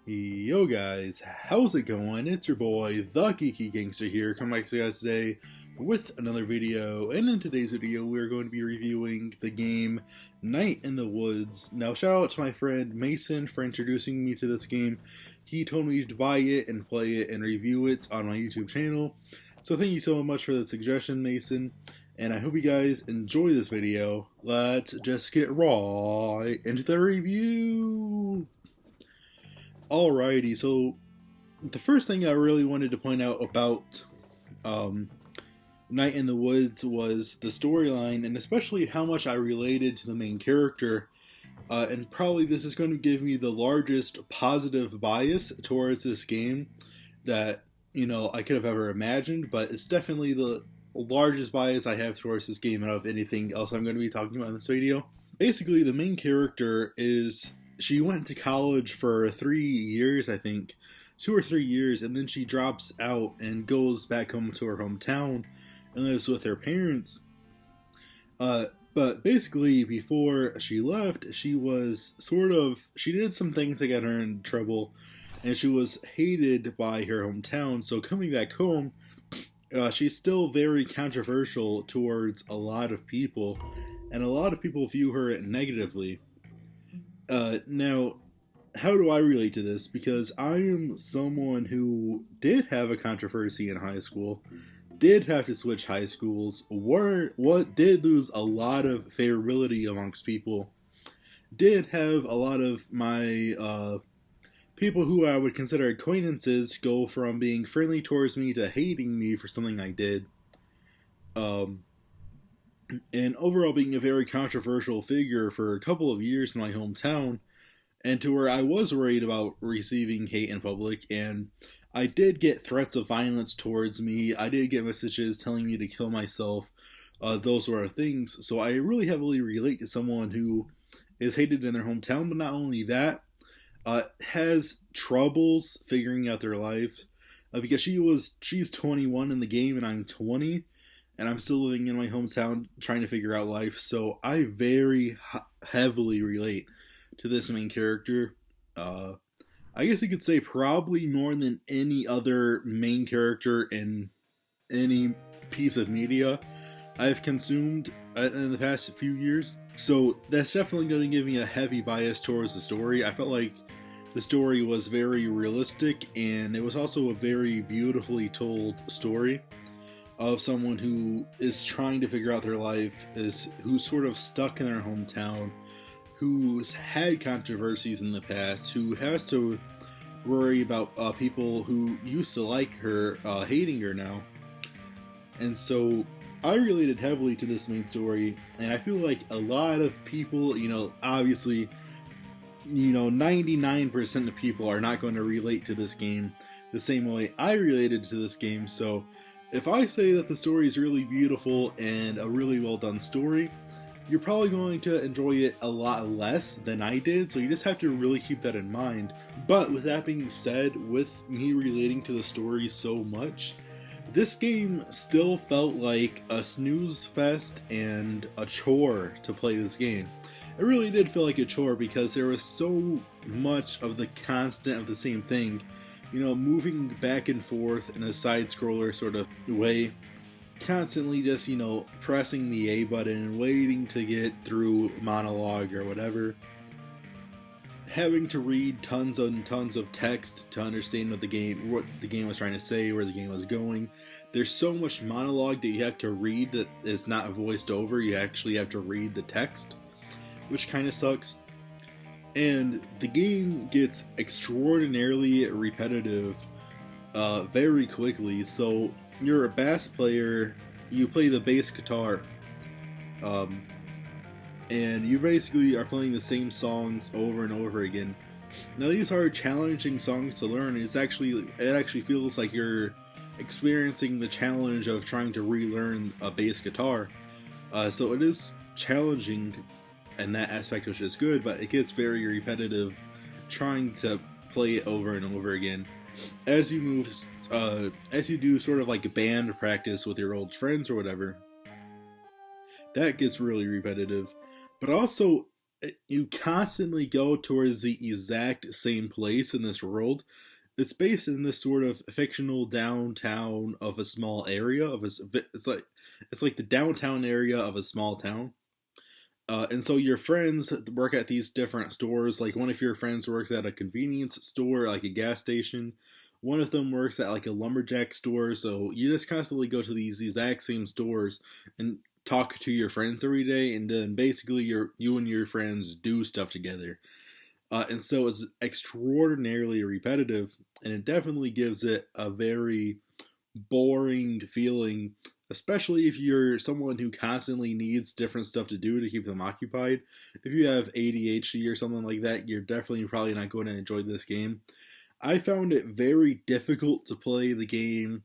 Yo guys, how's it going? It's your boy, the Geeky Gangster here, coming back to you guys today with another video. And in today's video, we're going to be reviewing the game Night in the Woods. Now, shout out to my friend Mason for introducing me to this game. He told me to buy it and play it and review it on my YouTube channel. So thank you so much for the suggestion, Mason. And I hope you guys enjoy this video. Let's just get right into the review. Alrighty, so the first thing I really wanted to point out about Night in the Woods was the storyline, and especially how much I related to the main character. And probably this is going to give me the largest positive bias towards this game that, I could have ever imagined, but it's definitely the largest bias I have towards this game out of anything else I'm going to be talking about in this video. Basically, the main character she went to college for 3 years, I think, 2 or 3 years, and then she drops out and goes back home to her hometown and lives with her parents. But basically, before she left, she did some things that got her in trouble, and she was hated by her hometown. So coming back home, she's still very controversial towards a lot of people, and a lot of people view her negatively. Now, how do I relate to this? Because I am someone who did have a controversy in high school, did have to switch high schools, did lose a lot of favorability amongst people, did have a lot of my people who I would consider acquaintances go from being friendly towards me to hating me for something I did. And overall being a very controversial figure for a couple of years in my hometown, and to where I was worried about receiving hate in public, and I did get threats of violence towards me. I did get messages telling me to kill myself, those sort of things. So I really heavily relate to someone who is hated in their hometown, but not only that, has troubles figuring out their life, because she's 21 in the game and I'm 20. And I'm still living in my hometown trying to figure out life, so I very heavily relate to this main character. I guess you could say probably more than any other main character in any piece of media I've consumed in the past few years. So that's definitely going to give me a heavy bias towards the story. I felt like the story was very realistic, and it was also a very beautifully told story of someone who is trying to figure out their life, who's sort of stuck in their hometown, who's had controversies in the past, who has to worry about people who used to like her hating her now. And so I related heavily to this main story, and I feel like a lot of people, obviously, 99% of people are not going to relate to this game the same way I related to this game. So if I say that the story is really beautiful and a really well done story, you're probably going to enjoy it a lot less than I did, so you just have to really keep that in mind. But with that being said, with me relating to the story so much, this game still felt like a snooze fest and a chore to play this game. It really did feel like a chore because there was so much of the constant of the same thing. Moving back and forth in a side-scroller sort of way, constantly just, pressing the A button and waiting to get through monologue or whatever. Having to read tons and tons of text to understand what the game was trying to say, where the game was going. There's so much monologue that you have to read that is not voiced over. You actually have to read the text, which kind of sucks. And the game gets extraordinarily repetitive very quickly. So you're a bass player, you play the bass guitar, and you basically are playing the same songs over and over again. Now these are challenging songs to learn. It actually feels like you're experiencing the challenge of trying to relearn a bass guitar. So it is challenging and that aspect, which is good, but it gets very repetitive trying to play it over and over again. As you do sort of like a band practice with your old friends or whatever, that gets really repetitive. But also, You constantly go towards the exact same place in this world. It's based in this sort of fictional downtown of a small area of a. It's like the downtown area of a small town. And so your friends work at these different stores. Like one of your friends works at a convenience store, like a gas station. One of them works at like a lumberjack store. So you just constantly go to these exact same stores and talk to your friends every day, and then basically you and your friends do stuff together. And so it's extraordinarily repetitive, and it definitely gives it a very boring feeling, especially if you're someone who constantly needs different stuff to do to keep them occupied. If you have ADHD or something like that, you're definitely probably not going to enjoy this game. I found it very difficult to play the game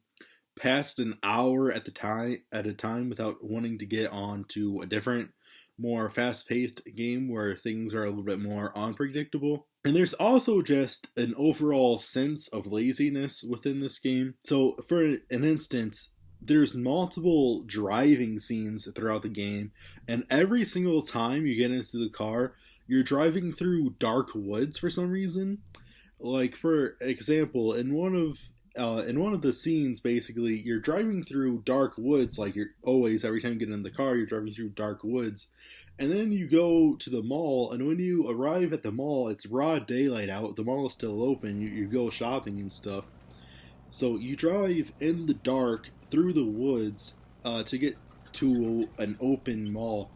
past an hour at a time without wanting to get on to a different, more fast-paced game where things are a little bit more unpredictable. And there's also just an overall sense of laziness within this game. So, for an instance, there's multiple driving scenes throughout the game, and every single time you get into the car, you're driving through dark woods for some reason. Like for example, in one of the scenes, basically, you're driving through dark woods, like you're always, every time you get in the car, you're driving through dark woods. And then you go to the mall, and when you arrive at the mall, it's broad daylight out, the mall is still open, you go shopping and stuff. So you drive in the dark through the woods to get to an open mall.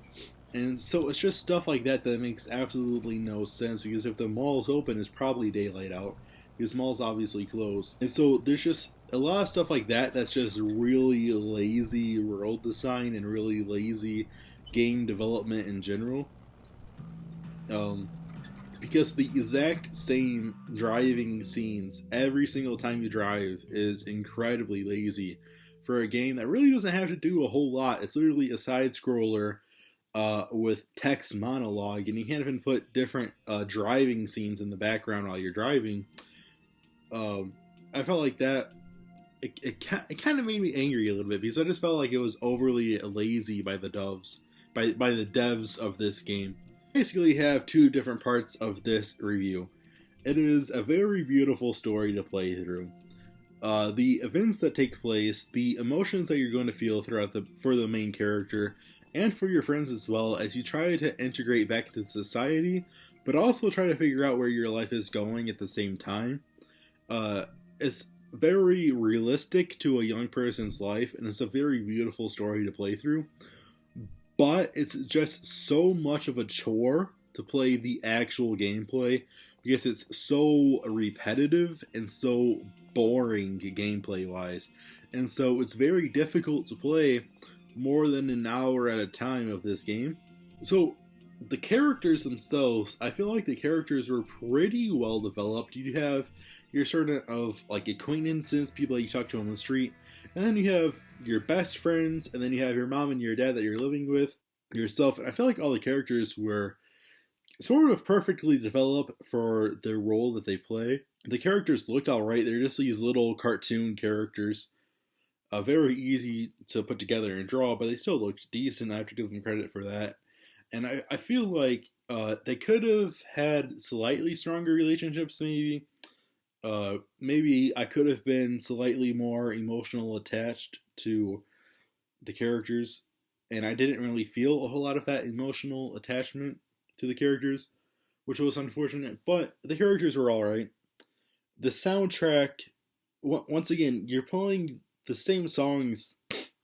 And so it's just stuff like that that makes absolutely no sense, because if the mall's open, it's probably daylight out, because malls obviously closed. And so there's just a lot of stuff like that that's just really lazy world design and really lazy game development in general. Because the exact same driving scenes every single time you drive is incredibly lazy for a game that really doesn't have to do a whole lot. It's literally a side scroller with text monologue, and you can't even put different driving scenes in the background while you're driving. I felt like that. It kind of made me angry a little bit, because I just felt like it was overly lazy by the by the devs of this game. I basically have two different parts of this review. It is a very beautiful story to play through. The events that take place, the emotions that you're going to feel for the main character, and for your friends as well, as you try to integrate back into society, but also try to figure out where your life is going at the same time. It's very realistic to a young person's life, and it's a very beautiful story to play through. But it's just so much of a chore to play the actual gameplay, because it's so repetitive and so boring gameplay wise. And so it's very difficult to play more than an hour at a time of this game. So the characters themselves, I feel like the characters were pretty well developed. You have your sort of like acquaintances, people that you talk to on the street, and then you have your best friends, and then you have your mom and your dad that you're living with, yourself. And I feel like all the characters were sort of perfectly developed for the role that they play. The characters looked alright. They're just these little cartoon characters. Very easy to put together and draw, but they still looked decent. I have to give them credit for that. And I feel like they could have had slightly stronger relationships, maybe. Maybe I could have been slightly more emotional attached to the characters, and I didn't really feel a whole lot of that emotional attachment to the characters, which was unfortunate, but the characters were alright. The soundtrack, once again, you're playing the same songs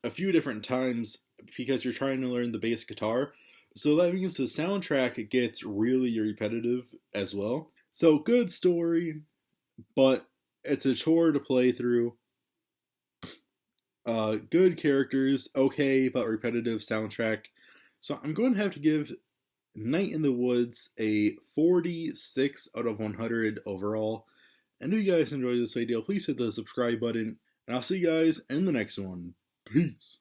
a few different times because you're trying to learn the bass guitar, so that means the soundtrack gets really repetitive as well. So good story, but it's a chore to play through. Good characters, okay, but repetitive soundtrack. So I'm going to have to give Night in the Woods a 46 out of 100 overall. And if you guys enjoyed this video, please hit the subscribe button, and I'll see you guys in the next one. Peace.